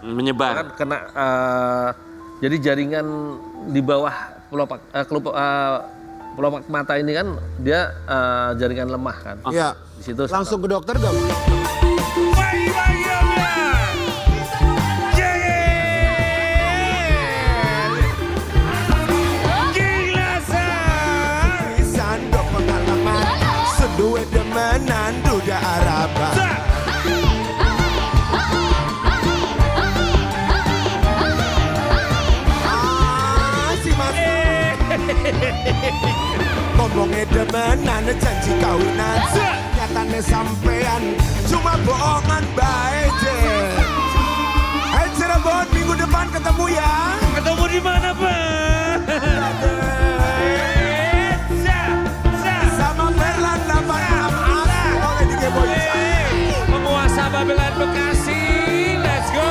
Menyebar. Kan kena jadi jaringan di bawah kelopak mata ini kan dia jaringan lemah kan. Iya. Di situ Langsung ke dokter gak? Sandok pengalaman Sedue demenan duda araba Si mas ngomongnya demenan janji kawinan nyatanya sampean cuma bohongan baik deh. Hai Cirebon minggu depan ketemu ya. Ketemu di mana, Pak? Sama Perlan 86 oleh di Geboy. Penguasa Babelan Bekasi, let's go.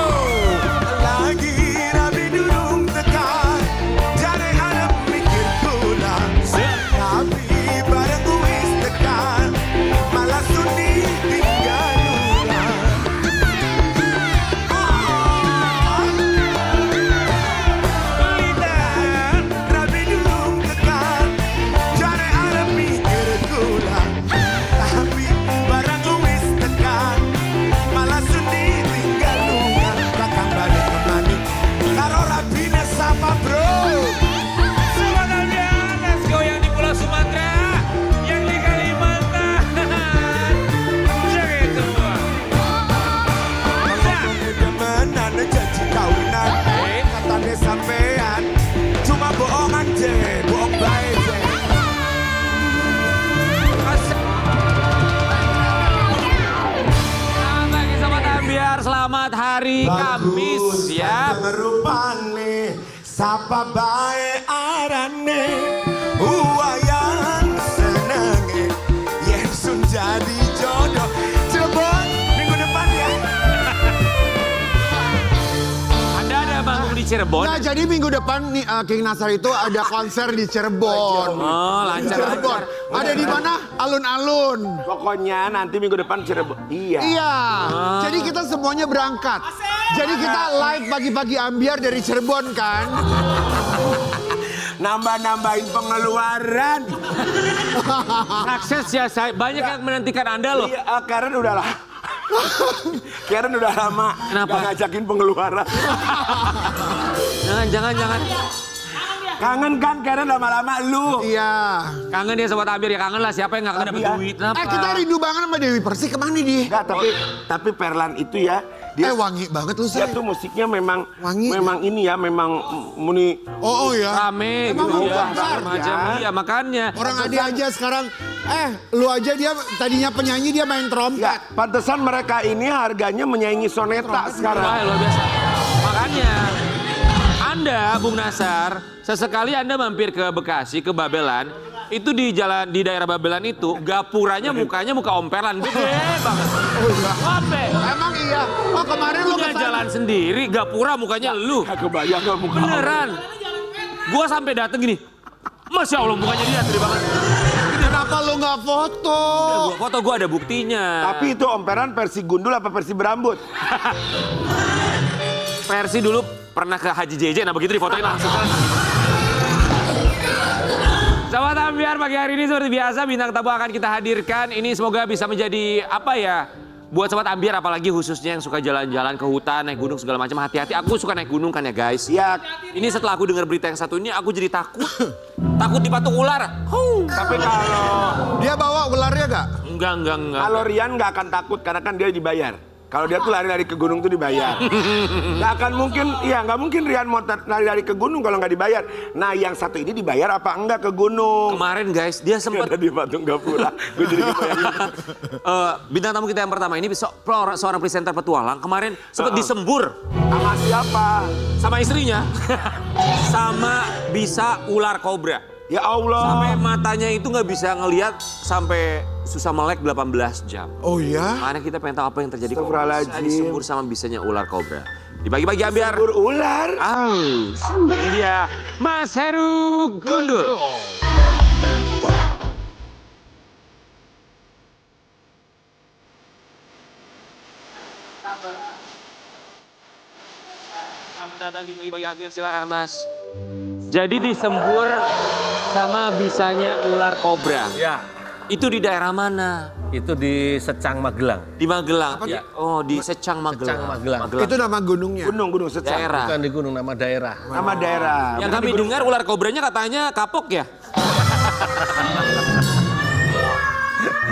Lagi rabi dudung tekan jare harap mikir pulang tapi bareng kuis tekan malah suni tinggal ulang. Rabi dudung tekan jare harap mikir pulang tapi bareng kuis tekan malah suni tinggal ulang. Bakang balik kemani karo rabine sapa bro. Sobat Ambiar, let's go yang di Pulau Sumatera, yang di Kalimantan. Jangan semua. Ngomongnya demenan janji kawinan katanya sampean cuma bohongan je, bohong baik je. Selamat pagi Sobat Ambiar, selamat hari Kamis ya. Ngerupane sapa bae arane uwayan senenge yen sun jadi jodoh. Cirebon minggu depan ya. Anda ada manggung di Cirebon? Nah, jadi minggu depan nih King Nasar itu ada konser di Cirebon. Oh, lancar. Cirebon. Ada di mana? Alun-alun. Pokoknya nanti minggu depan Cirebon. Iya. Iya. Jadi kita semuanya berangkat. Jadi kita live pagi-pagi Ambiar dari Cirebon kan. Nambah-nambahin pengeluaran. Akses ya, saya banyak yang menantikan Anda loh. Iya, Karen udah lah. Karen udah lama Kenapa? nggak ngajakin pengeluaran. Jangan. Kangen kan Karen lama-lama lu. Iya. Kangen dia Sobat Ambiar ya, kangen lah. Siapa yang gak kangen Tapi dapet ya. duit? Kenapa? Kita rindu banget sama Dewi Persik. Kemana dia? Enggak, tapi Perlan itu ya dia Wangi banget lu dia sih. tuh musiknya memang Wangi. memang ini ya memang muni Oh ya. Rame Emang gitu mau ya, konser? macam iya makanya. Orang Adi aja sekarang, lu aja dia tadinya penyanyi dia main trompet. ya pantesan mereka ini harganya menyaingi Soneta Wah, sekarang. luar biasa. Makanya Anda, Bung Nasar, sesekali Anda mampir ke Bekasi, ke Babelan, itu di jalan di daerah Babelan itu gapuranya mukanya muka Om Perlan gede banget. Oh iya. Sampai Emang iya. Oh kemarin lu punya kesana. jalan sendiri, gapura mukanya lu. Gak kebayang gak muka Beneran. Gua sampai dateng gini. Masya Allah mukanya dia gede banget. Kenapa lu nggak foto? Gua foto, gua ada buktinya. Tapi itu Om Perlan versi gundul apa versi berambut? Versi dulu pernah ke Haji JJ, nah begitu difotoin langsung. Sobat Ambiar, pagi hari ini seperti biasa bintang tamu akan kita hadirkan. Ini semoga bisa menjadi apa ya, buat Sobat Ambiar apalagi khususnya yang suka jalan-jalan ke hutan, naik gunung segala macam. Hati-hati, aku suka naik gunung kan ya guys. Ya, Ini setelah aku dengar berita yang satu ini aku jadi takut. Takut dipatuk ular. tapi kalau Dia bawa ularnya gak? Enggak. kalau Rian nggak akan takut karena kan dia dibayar. Kalau dia tuh lari-lari ke gunung tuh dibayar. Nggak akan mungkin, iya nggak mungkin Rian mau lari-lari ke gunung kalau nggak dibayar. Nah yang satu ini dibayar apa enggak ke gunung? Kemarin guys, dia sempat Ada di patung Gapura. Gue jadi kebayang. bintang tamu kita yang pertama ini seorang presenter petualang kemarin sempat disembur Sama siapa? sama istrinya sama bisa ular kobra. Ya Allah. Sampai matanya itu nggak bisa ngelihat sampai susah melek 18 jam. Oh ya? Makanya kita pengen tahu apa yang terjadi kalau bisa Astagfirullahaladzim. disembur sama bisanya ular kobra. Di pagi-pagi Ambiar. Sembur ular. Ini dia Mas Heru Gundul. Silakan Mas. Jadi disembur sama bisanya ular kobra. Ya, Itu di daerah mana? itu di Secang Magelang. Di Magelang. Ya. Oh, di Secang Magelang. Secang Magelang. Itu nama gunungnya. Gunung secang. Daerah. Bukan di gunung, nama daerah. Nama daerah. Yang kami dengar ular kobranya katanya kapok ya?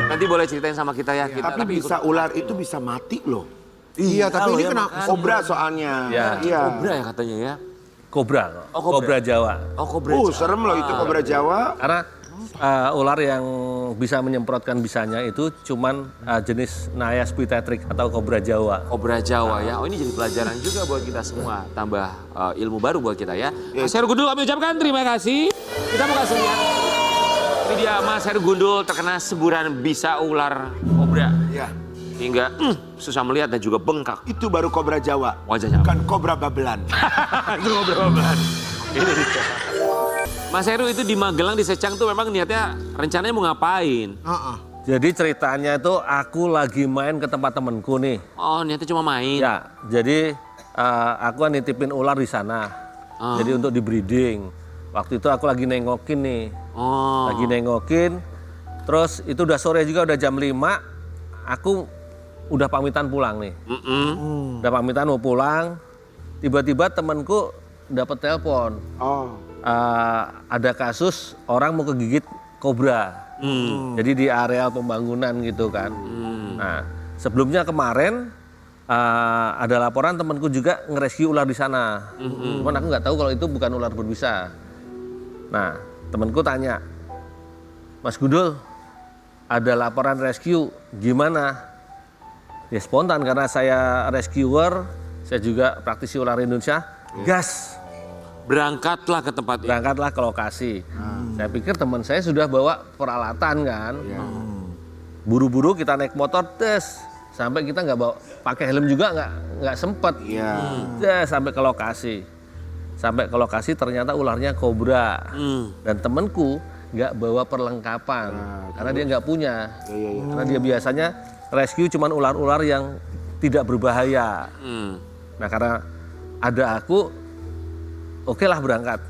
Nanti boleh ceritain sama kita ya. Kita, Tapi bisa ular itu bisa mati loh. Iya, tapi Kalau ini ya kenapa? Kobra soalnya. Ya. Iya. Kobra ya katanya ya. Kobra. Oh, kobra. Kobra Jawa. Oh, kobra. Serem loh itu kobra Jawa. Karena ular yang bisa menyemprotkan bisanya itu cuman jenis Naias pitetrik atau kobra Jawa. Kobra Jawa ya. Oh, ini jadi pelajaran juga buat kita semua. Tambah ilmu baru buat kita ya. Mas Heru Gundul kami ucapkan terima kasih. Kita mau kasih lihat. Ini dia Mas Heru Gundul terkena semburan bisa ular kobra. Ya. Hingga susah melihat dan juga bengkak. Itu baru kobra Jawa. Wajahnya. Bukan kobra babelan. Itu ngobrol-ngobrolan. Ini dia. Mas Heru itu di Magelang, di Secang tuh memang niatnya rencananya mau ngapain? Jadi ceritanya itu aku lagi main ke tempat temenku nih. Oh, niatnya cuma main. Ya, jadi aku nitipin ular di sana. Jadi untuk di breeding. Waktu itu aku lagi nengokin nih. Oh. Lagi nengokin. Terus itu udah sore juga, udah jam 5. Aku udah pamitan pulang nih. Udah pamitan mau pulang. Tiba-tiba temanku dapat telepon. Oh. Ada kasus orang mau kegigit kobra. Jadi di area pembangunan gitu kan. Nah, sebelumnya kemarin ada laporan temanku juga ngerescue ular di sana. Cuman aku nggak tahu kalau itu bukan ular berbisa. Nah, temanku tanya, Mas Gundul, ada laporan rescue, gimana? Ya spontan karena saya rescuer, saya juga praktisi ular Indonesia, gas. Berangkatlah ke tempat itu. Berangkatlah ke lokasi. Saya pikir teman saya sudah bawa peralatan kan. Buru-buru kita naik motor, tes. Sampai kita nggak bawa, pakai helm juga nggak sempet. Tes sampai ke lokasi. Sampai ke lokasi ternyata ularnya kobra. Dan temanku nggak bawa perlengkapan. Karena dia nggak punya. Karena dia biasanya rescue cuman ular-ular yang tidak berbahaya. Nah karena ada aku, oke lah berangkat.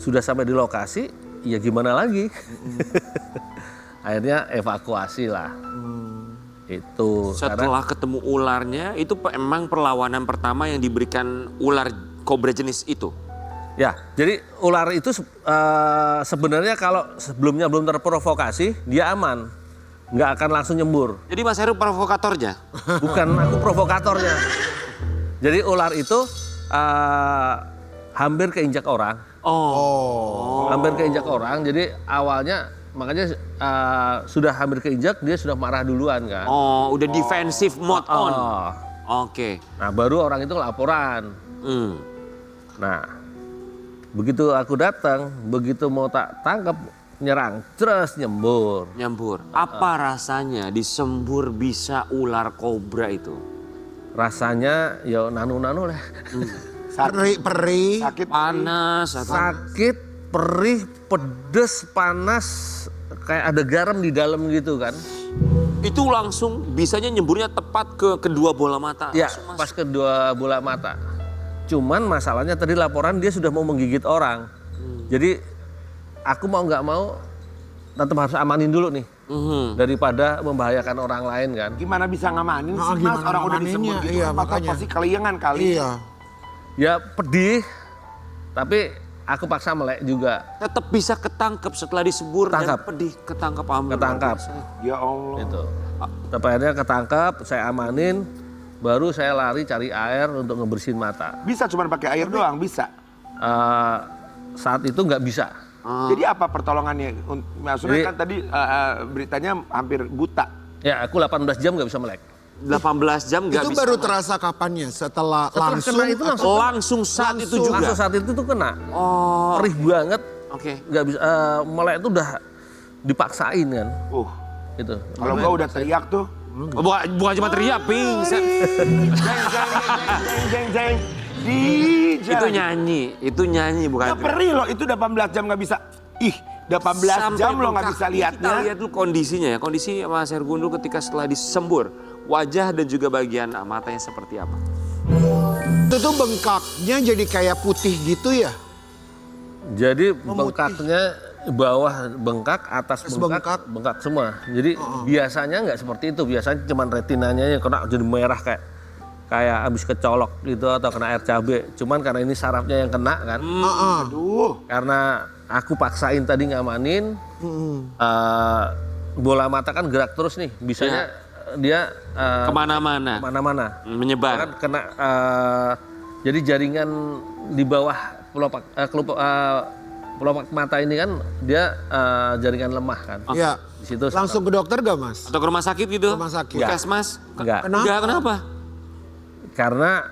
Sudah sampai di lokasi, ya gimana lagi? Akhirnya evakuasi lah. Itu. Setelah ketemu ularnya, itu emang perlawanan pertama yang diberikan ular kobra jenis itu? Ya, jadi ular itu sebenarnya kalau sebelumnya belum terprovokasi, dia aman. Nggak akan langsung nyembur. Jadi Mas Heru provokatornya? Bukan aku provokatornya. Jadi ular itu hampir keinjak orang. Hampir keinjak orang. Jadi awalnya makanya sudah hampir keinjak, dia sudah marah duluan kan. Oh, udah defensive mode on. Oke. Nah baru orang itu laporan. Nah begitu aku datang, begitu mau tak tangkap, nyerang, terus nyembur. Nyembur. Apa rasanya disembur bisa ular kobra itu? Rasanya ya nanu-nanu lah. Perih. Sakit. Panas atau Sakit, perih, pedes, panas, kayak ada garam di dalam gitu kan. itu langsung bisanya nyemburnya tepat ke kedua bola mata. Ya, Langsung masuk. pas kedua bola mata. Cuman masalahnya tadi laporan dia sudah mau menggigit orang. Jadi aku mau nggak mau tetap harus amanin dulu nih. Daripada membahayakan orang lain kan. Gimana bisa ngamanin Nah, sih mas? gimana Orang udah ngamaninnya? disebut gitu Iya, kan, maka makanya. pasti keliengan kali. Iya. Ya pedih, tapi aku paksa melek juga. Tetap bisa ketangkep setelah disebur Tangkap. dan pedih ketangkep. Alhamdulillah. Ketangkap. Ya Allah. Gitu. Tapi akhirnya ketangkap, saya amanin, baru saya lari cari air untuk ngebersihin mata. Bisa cuma pakai air doang, bisa. Saat itu nggak bisa. Jadi apa pertolongannya? Maksudnya Jadi- kan tadi beritanya hampir buta. Ya aku 18 jam nggak bisa melek. 18 jam nggak Itu bisa. baru terasa kapannya? Setelah langsung? kena itu atau- Langsung saat itu juga. Langsung saat itu tuh kena. Oh, Perih banget, oke. nggak bisa melek itu udah dipaksain kan. Gitu. Kalau gua udah teriak tuh. Bukan cuma teriak, pingsan. Jeng, jeng, jeng. Di jalan. Itu nyanyi bukan Ya perih loh, itu 18 jam nggak bisa. Ih, 18 jam lo nggak bisa Kita lihatnya. lihat dulu kondisinya ya. Kondisi Mas Hergundul ketika setelah disembur. Wajah dan juga bagian matanya seperti apa. Itu tuh bengkaknya jadi kayak putih gitu ya? Jadi bengkaknya bawah bengkak, atas bengkak, bengkak semua. Jadi biasanya nggak seperti itu. Biasanya cuma retinanya yang kena jadi merah kayak habis kecolok gitu atau kena air cabai. Cuman karena ini sarafnya yang kena kan. Aduh. Karena aku paksain tadi ngamanin, bola mata kan gerak terus nih. Bisanya dia Kemana-mana. kemana-mana. Menyebar. Kan kena jadi jaringan di bawah kelopak mata ini kan dia jaringan lemah kan. Iya. Di situ Langsung ke dokter gak Mas? Atau ke rumah sakit gitu? Rumah sakit. Puskesmas? Enggak. Kenapa? Karena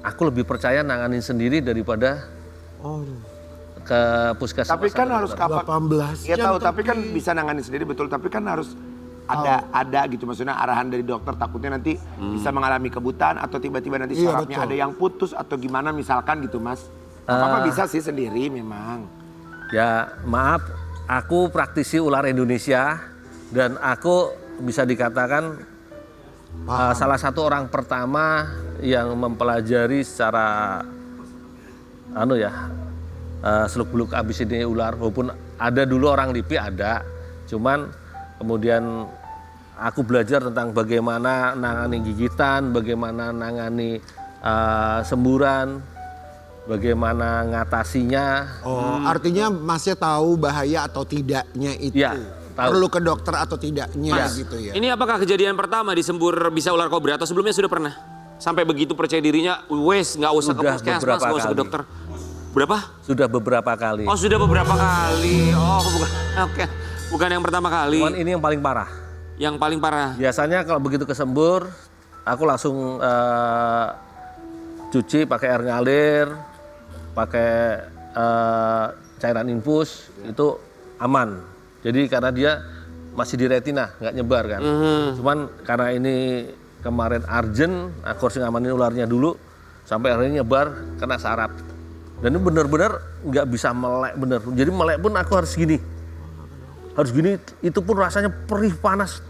aku lebih percaya nanganin sendiri daripada Oh, ke puskesmas. Tapi kan harus kapan? 18 Ya jam tahu, tapi kan bisa nanganin sendiri betul. Tapi kan harus ada gitu, maksudnya arahan dari dokter, takutnya nanti bisa mengalami kebutaan atau tiba-tiba nanti Iya, sarafnya betul. ada yang putus atau gimana misalkan gitu Mas. Apa bisa sih sendiri memang. Ya maaf, aku praktisi ular Indonesia dan aku bisa dikatakan salah satu orang pertama yang mempelajari secara seluk-beluk abis ini ular, walaupun ada dulu orang LIPI ada, cuman kemudian aku belajar tentang bagaimana nangani gigitan, bagaimana nangani semburan, bagaimana ngatasinya. Oh, artinya Masnya tahu bahaya atau tidaknya itu. Iya, tahu. Perlu ke dokter atau tidaknya Mas, gitu ya. ini apakah kejadian pertama disembur bisa ular kobra atau sebelumnya sudah pernah? Sampai begitu percaya dirinya, wes nggak usah ke Sudah puskesmas, beberapa nggak usah ke kali. dokter. Berapa? Sudah beberapa kali. Oh sudah beberapa kali. Oh bukan, oke, bukan yang pertama kali. Cuman ini yang paling parah. Yang paling parah. Biasanya kalau begitu kesembur, aku langsung cuci pakai air ngalir, pakai cairan infus, itu aman. Jadi karena dia masih di retina, nggak nyebar kan. Cuman karena ini kemarin urgent, aku harus ngamanin ularnya dulu, sampai akhirnya nyebar, kena saraf. Dan itu benar-benar nggak bisa melek bener. Jadi melek pun aku harus gini. Harus gini, itu pun rasanya perih, panas.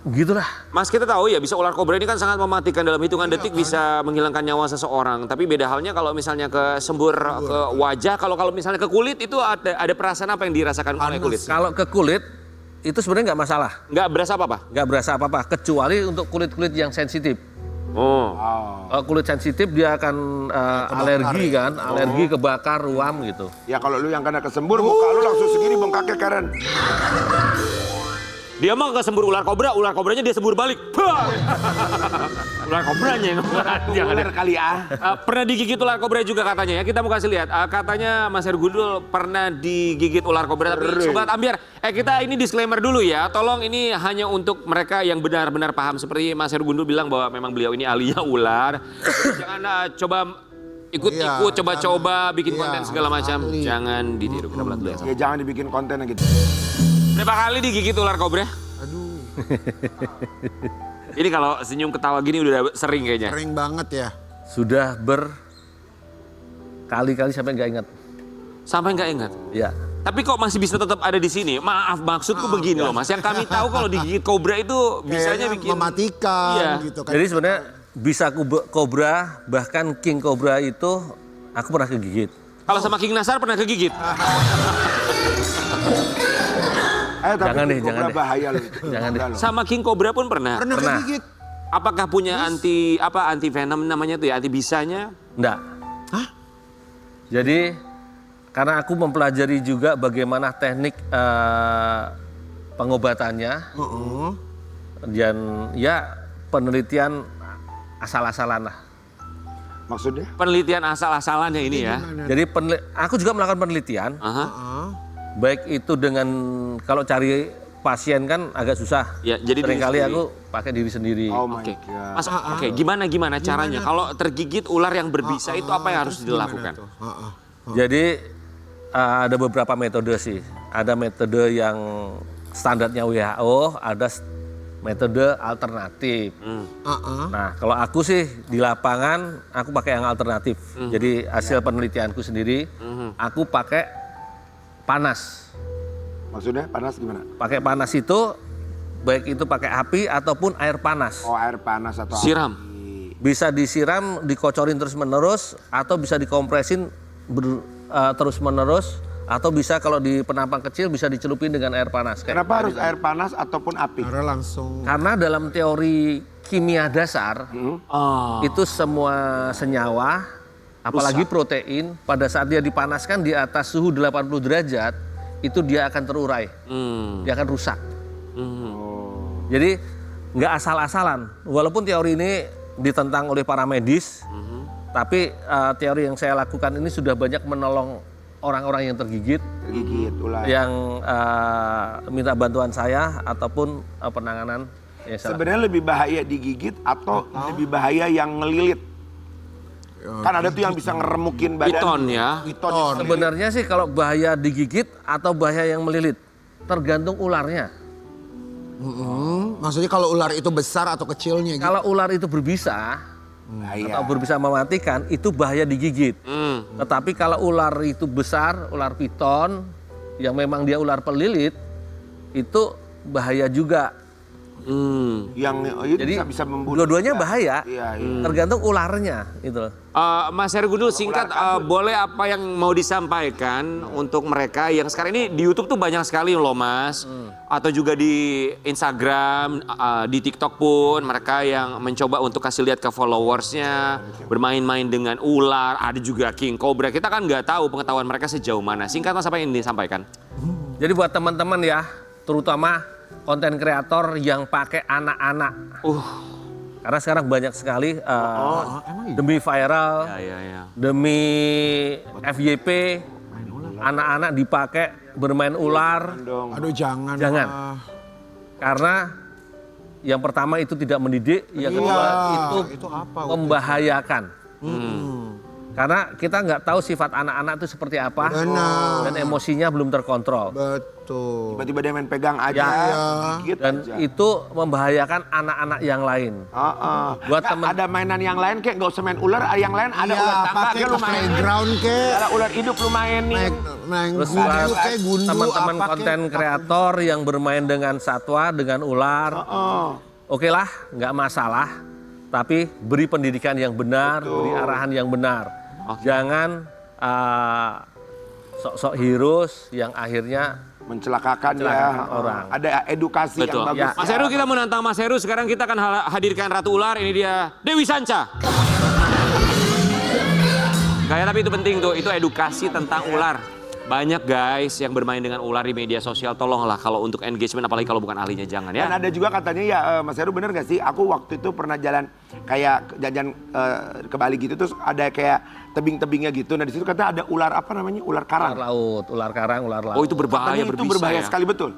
Gitulah. Mas kita tahu ya bisa ular kobra ini kan sangat mematikan, dalam hitungan detik bisa menghilangkan nyawa seseorang. Tapi beda halnya kalau misalnya ke sembur ke wajah, kalau misalnya ke kulit itu ada perasaan apa yang dirasakan oleh kulit? Kalau ke kulit, itu sebenarnya nggak masalah. Nggak berasa apa-apa? Nggak berasa apa-apa, kecuali untuk kulit-kulit yang sensitif. Oh. Kulit sensitif dia akan alergi kan, alergi, kebakar, ruam gitu. Ya kalau lu yang kena kesembur, muka lu langsung segini bengkaknya Karen. Dia mah ke sembur ular kobranya dia sembur balik. Bah! Ular kobranya yang Ular kali pernah digigit ular kobra juga katanya ya. Kita mau kasih lihat. Katanya Mas Hergundul pernah digigit ular kobra. Tapi Sobat Ambiar, kita ini disclaimer dulu ya. Tolong ini hanya untuk mereka yang benar-benar paham. Seperti Mas Hergundul bilang bahwa memang beliau ini ahlinya ular. Jangan coba ikut-ikut, coba-coba bikin konten segala macam. Jangan ditiru. Kita belat dulu ya. Ya jangan dibikin konten gitu. Berapa kali digigit ular kobra? Aduh, Ini kalau senyum ketawa gini udah sering kayaknya. sering banget ya. Sudah berkali-kali sampai nggak ingat. Sampai nggak ingat. Ya. Tapi kok masih bisa tetap ada di sini? Maaf, maksudku begini loh Mas. Yang kami tahu kalau digigit kobra itu bisanya Kayaknya bikin mematikan Iya. gitu kan. Jadi sebenarnya bisa kobra, bahkan king kobra itu aku pernah kegigit. Kalau sama King Nasar pernah kegigit? Tapi Jangan deh, itu jangan deh. bahaya loh. Jangan deh. Sama King Cobra pun pernah. Pernah Pernah. kegigit. Apakah punya anti venom namanya tuh ya, anti bisanya? Enggak. Hah? Jadi karena aku mempelajari juga bagaimana teknik pengobatannya dan ya penelitian asal-asalan lah. Maksudnya? Penelitian asal-asalannya ini ya. Jadi aku juga melakukan penelitian, Aha. baik itu dengan kalau cari pasien kan agak susah. Ya, jadi diri seringkali sendiri. aku pakai diri sendiri. Oh my Oke. God. Mas, oke, gimana caranya? Kalau tergigit ular yang berbisa itu apa yang harus dilakukan? Jadi ada beberapa metode sih. Ada metode yang standarnya WHO, ada metode alternatif. Nah, kalau aku sih di lapangan aku pakai yang alternatif. Jadi hasil penelitianku sendiri, aku pakai panas. Maksudnya panas gimana? Pakai panas itu baik itu pakai api ataupun air panas. Oh, air panas atau Siram. api. Bisa disiram, dikocorin terus-menerus, atau bisa dikompresin terus-menerus, atau bisa kalau di penampang kecil bisa dicelupin dengan air panas. Kenapa harus air panas ataupun api? Karena langsung. Karena dalam teori kimia dasar, itu semua senyawa, apalagi protein, pada saat dia dipanaskan di atas suhu 80 derajat, itu dia akan terurai, dia akan rusak. Jadi nggak asal-asalan, walaupun teori ini ditentang oleh para medis, tapi teori yang saya lakukan ini sudah banyak menolong orang-orang yang tergigit, ular. yang minta bantuan saya ataupun penanganan. Sebenarnya lebih bahaya digigit atau lebih bahaya yang ngelilit? Kan ada tuh yang bisa ngeremukin badan. Piton ya. Piton yang ngelilit. Sebenarnya sih kalau bahaya digigit atau bahaya yang melilit, tergantung ularnya. Maksudnya kalau ular itu besar atau kecilnya gitu. Kalau ular itu berbisa atau berbisa mematikan, itu bahaya digigit. Tetapi kalau ular itu besar, ular piton, yang memang dia ular pelilit, itu bahaya juga. Yang itu Jadi bisa membunuh. dua-duanya juga. bahaya, Iya. tergantung ularnya gitu loh. Mas Heru Gundul, singkat, boleh apa yang mau disampaikan untuk mereka yang sekarang ini di YouTube tuh banyak sekali loh Mas, atau juga di Instagram, di TikTok pun mereka yang mencoba untuk kasih lihat ke followersnya, bermain-main dengan ular, ada juga king cobra. Kita kan nggak tahu pengetahuan mereka sejauh mana. Singkat Mas, apa yang disampaikan? Jadi buat teman-teman ya, terutama konten kreator yang pakai anak-anak. Karena sekarang banyak sekali demi viral, Ya. demi FYP, anak-anak dipakai bermain ular. Aduh jangan. Jangan. Wah. Karena yang pertama itu tidak mendidik, yang kedua itu apa? membahayakan. Karena kita nggak tahu sifat anak-anak itu seperti apa, Benar. dan emosinya belum terkontrol. Betul. Tiba-tiba dia main pegang aja, gigit Dan aja. itu membahayakan anak-anak yang lain. Buat Nggak, temen- ada mainan yang lain kayak nggak usah main ular, yang lain ada Iya, ular tangga pakai kayak lu ke mainin. playground kek. Ada ular hidup lu mainin. Main Terus gundu buat kek, gundu teman-teman apa kek. konten kreator yang bermain dengan satwa, dengan ular, oke lah, nggak masalah. Tapi beri pendidikan yang benar, beri arahan yang benar. Jangan sok-sok heroes yang akhirnya Mencelakakan ya Mencelakakan orang. Ada edukasi Betul. yang bagus. Mas Heru, kita menantang Mas Heru. Sekarang kita akan hadirkan Ratu Ular. Ini dia Dewi Sanca. Kayak tapi itu penting tuh, itu edukasi tentang ular. Banyak guys yang bermain dengan ular di media sosial, tolonglah kalau untuk engagement, apalagi kalau bukan ahlinya, jangan ya. Dan ada juga katanya ya Mas Heru bener gak sih? Aku waktu itu pernah jalan kayak jajan ke Bali gitu, terus ada kayak tebing-tebingnya gitu. Nah di situ katanya ada ular apa namanya? Ular karang. ular laut, ular karang, ular laut. Oh itu berbahaya, Katanya itu berbisa berbahaya ya. sekali betul.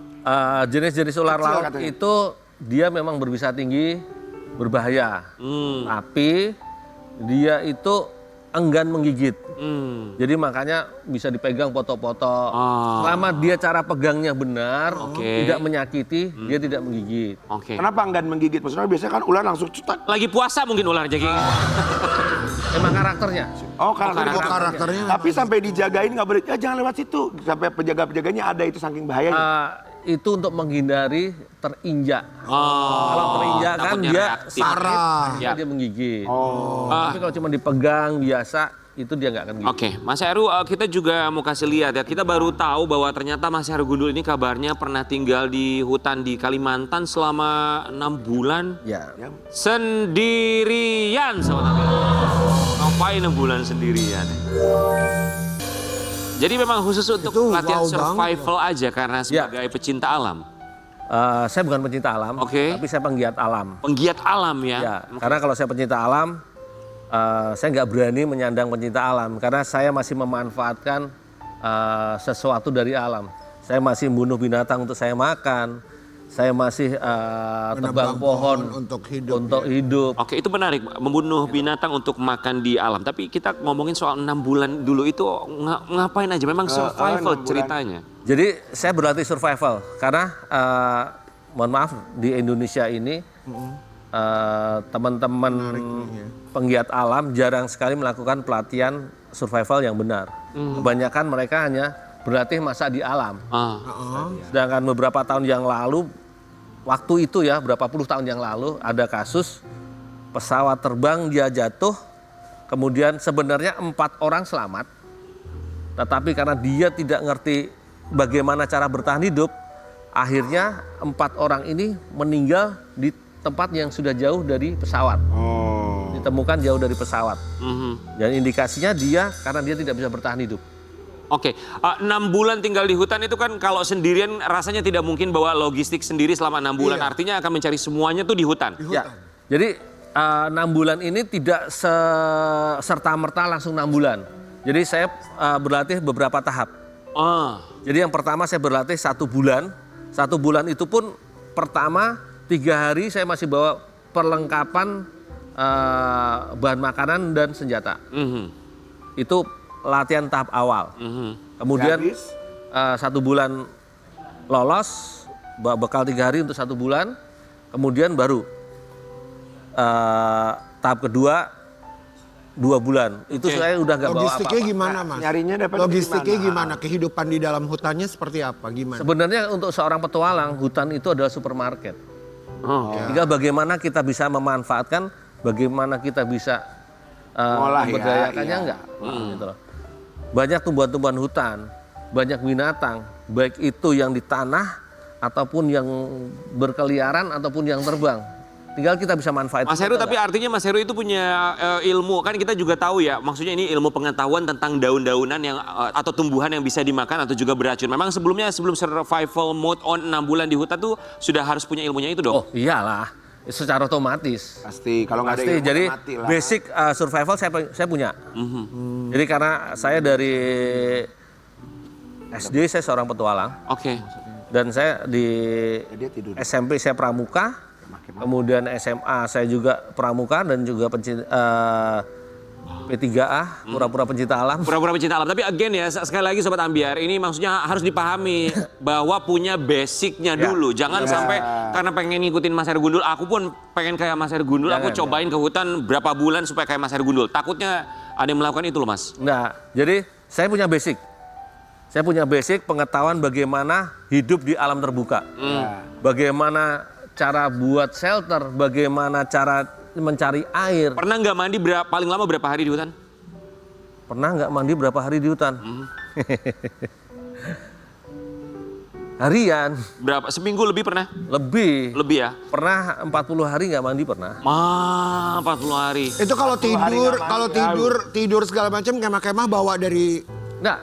Jenis-jenis ular Kecil laut katanya. itu dia memang berbisa tinggi, berbahaya. Tapi dia itu enggan menggigit. Jadi makanya bisa dipegang foto-foto. Selama dia cara pegangnya benar, tidak menyakiti, dia tidak menggigit. Oke. Kenapa enggan menggigit? Maksudnya biasanya kan ular langsung cetak. Lagi puasa mungkin ular jadi. Emang karakternya. Oh karakter. Oh, karakternya. Tapi sampai dijagain nggak boleh. Ya jangan lewat situ. Sampai penjaga-penjaganya ada itu saking bahayanya. Itu untuk menghindari terinjak. Kalau terinjak kan takutnya dia reaktif. Parah. sakit, dia menggigit. Tapi kalau cuma dipegang biasa, itu dia nggak akan gigit. Oke, Mas Heru, kita juga mau kasih lihat ya. Kita baru tahu bahwa ternyata Mas Heru Gundul ini kabarnya pernah tinggal di hutan di Kalimantan selama 6 bulan Ya. sendirian, sahabat. Ngapain 6 bulan sendirian? Jadi memang khusus untuk Itu latihan wow survival aja karena sebagai pecinta alam. Saya bukan pencinta alam, Oke. tapi saya penggiat alam. Penggiat alam ya. Ya, karena kalau saya pencinta alam, saya nggak berani menyandang pencinta alam karena saya masih memanfaatkan sesuatu dari alam. Saya masih membunuh binatang untuk saya makan. Saya masih tebang pohon untuk hidup. hidup. Oke, itu menarik. Membunuh binatang untuk makan di alam. Tapi kita ngomongin soal 6 bulan dulu itu ngapain aja? Memang survival 6 bulan. ceritanya. Jadi saya berlatih survival karena mohon maaf di Indonesia ini teman-teman penggiat alam jarang sekali melakukan pelatihan survival yang benar. Kebanyakan mereka hanya berlatih masak di alam. Sedangkan beberapa tahun yang lalu waktu itu ya berapa puluh tahun yang lalu ada kasus pesawat terbang dia jatuh, kemudian sebenarnya 4 orang selamat, tetapi karena dia tidak ngerti bagaimana cara bertahan hidup, akhirnya 4 orang ini meninggal di tempat yang sudah jauh dari pesawat. Ditemukan jauh dari pesawat. Dan indikasinya dia karena dia tidak bisa bertahan hidup. Oke, 6 bulan tinggal di hutan itu kan kalau sendirian rasanya tidak mungkin bawa logistik sendiri selama 6 bulan. Artinya akan mencari semuanya tuh di hutan. Ya, jadi 6 bulan ini tidak serta-merta langsung 6 bulan. Jadi saya berlatih beberapa tahap. Jadi yang pertama saya berlatih 1 bulan. 1 bulan itu pun pertama 3 hari saya masih bawa perlengkapan bahan makanan dan senjata. Itu latihan tahap awal. Kemudian 1 bulan lolos, bekal 3 hari untuk 1 bulan. Kemudian baru tahap kedua 2 bulan. Itu saya udah nggak bawa apa-apa. Logistiknya gimana, Mas? Nyarinya dapat Logistiknya gimana? Kehidupan di dalam hutannya seperti apa? Gimana? Sebenarnya untuk seorang petualang, hutan itu adalah supermarket. Tinggal bagaimana kita bisa memanfaatkan, bagaimana kita bisa memberdayakannya enggak. Gitu loh. Banyak tumbuhan-tumbuhan hutan, banyak binatang, baik itu yang di tanah, ataupun yang berkeliaran, ataupun yang terbang. Tinggal kita bisa manfaatkan. Mas Heru, tapi artinya Mas Heru itu punya ilmu, kan kita juga tahu ya, maksudnya ini ilmu pengetahuan tentang daun-daunan yang atau tumbuhan yang bisa dimakan atau juga beracun. Memang sebelum survival mode on 6 bulan di hutan tuh sudah harus punya ilmunya itu dong? Oh iyalah, secara otomatis. Pasti, kalau nggak ada Pasti, ilmu jadi mati lah. basic survival saya punya. Jadi karena saya dari SD saya seorang petualang. Oke. Dan saya di Dia tidur. SMP saya pramuka. Kemudian SMA saya juga pramuka dan juga P3A, pura-pura pencinta alam. Pura-pura pencinta alam. Tapi again ya, sekali lagi Sobat Ambiar, ini maksudnya harus dipahami bahwa punya basicnya dulu. Jangan sampai karena pengen ngikutin Mas Heru Gundul, aku pun pengen kayak Mas Heru Gundul, aku cobain ke hutan berapa bulan supaya kayak Mas Heru Gundul. Takutnya ada yang melakukan itu loh, Mas. Nah, jadi saya punya basic. Saya punya basic pengetahuan bagaimana hidup di alam terbuka. Bagaimana cara buat shelter, bagaimana cara mencari air. Pernah nggak mandi paling lama berapa hari di hutan? Pernah nggak mandi berapa hari di hutan? Harian. Berapa? Seminggu lebih pernah? Lebih. Lebih ya? Pernah 40 hari nggak mandi pernah. 40 hari. Itu kalau tidur segala macam kemah-kemah bawa dari Nggak.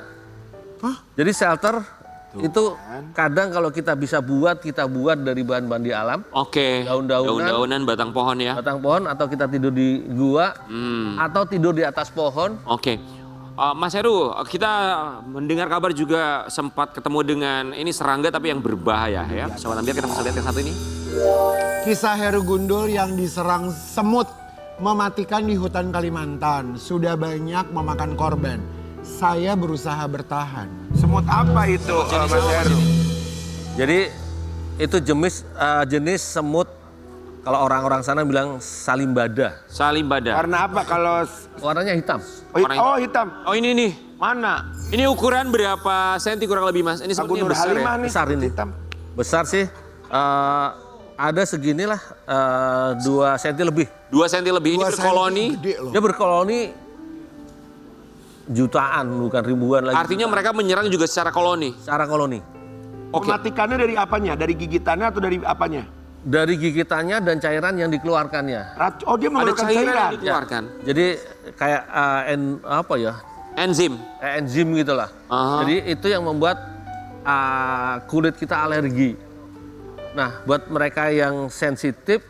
Jadi shelter itu kadang kalau kita bisa kita buat dari bahan-bahan di alam. Oke. Daun-daunan, batang pohon ya. Batang pohon atau kita tidur di gua atau tidur di atas pohon. Oke. Mas Heru, kita mendengar kabar juga sempat ketemu dengan ini serangga tapi yang berbahaya ya. Sobat Ambiar, kita bisa lihat yang satu ini. kisah Heru Gundul yang diserang semut mematikan di hutan Kalimantan. Sudah banyak memakan korban. Saya berusaha bertahan. Semut apa itu, Mas Heru? Jadi itu jenis semut, kalau orang-orang sana bilang salimbada. Salimbada. Karena apa kalau... Warnanya hitam. Oh, hitam. Oh ini nih. Mana? Ini ukuran berapa senti kurang lebih, Mas? Ini Abu sepertinya Nur besar Halimah ya? nih. Besar ini. Hitam. Besar sih. Ada seginilah 2 cm lebih. 2 senti lebih. Ini 2 berkoloni. cm gede loh. Dia berkoloni jutaan, bukan ribuan lagi. Artinya mereka menyerang juga secara koloni. Secara koloni. Oke. Mematikannya dari apanya? Dari gigitannya atau dari apanya? Dari gigitannya dan cairan yang dikeluarkannya. Oh, dia Ada mengeluarkan cairan cairan. yang dikeluarkan. Jadi kayak apa ya? Enzim. Enzim gitulah. Jadi itu yang membuat kulit kita alergi. Nah, buat mereka yang sensitif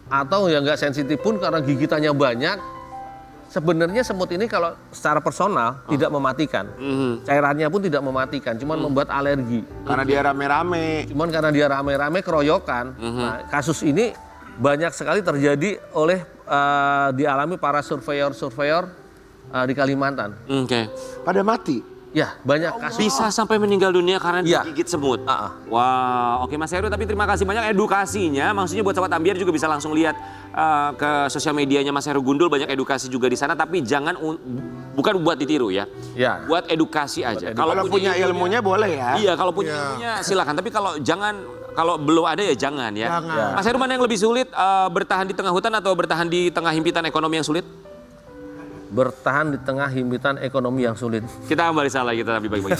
atau yang nggak sensitif pun karena gigitannya banyak, sebenarnya semut ini kalau secara personal tidak mematikan. Cairannya pun tidak mematikan, cuman membuat alergi. Karena dia rame-rame. Cuman karena dia rame-rame keroyokan. Nah, kasus ini banyak sekali terjadi oleh dialami para surveyor di Kalimantan. Oke. Pada mati. Ya, banyak kasus. Bisa sampai meninggal dunia karena Iya. digigit semut. Ah. Wow, oke Mas Heru, tapi terima kasih banyak edukasinya. Maksudnya buat Sobat Ambiar juga bisa langsung lihat ke sosial medianya Mas Heru Gundul, banyak edukasi juga di sana. Tapi jangan bukan buat ditiru ya. Ya. Buat edukasi aja. Kalau punya ilmunya boleh ya. Iya, kalau punya ilmunya silakan. Tapi kalau jangan kalau belum ada ya jangan ya. Jangan. Mas Heru, mana yang lebih sulit, bertahan di tengah hutan atau bertahan di tengah himpitan ekonomi yang sulit? Bertahan di tengah himpitan ekonomi yang sulit. Kita kembali salah kita tapi bagi-bagi.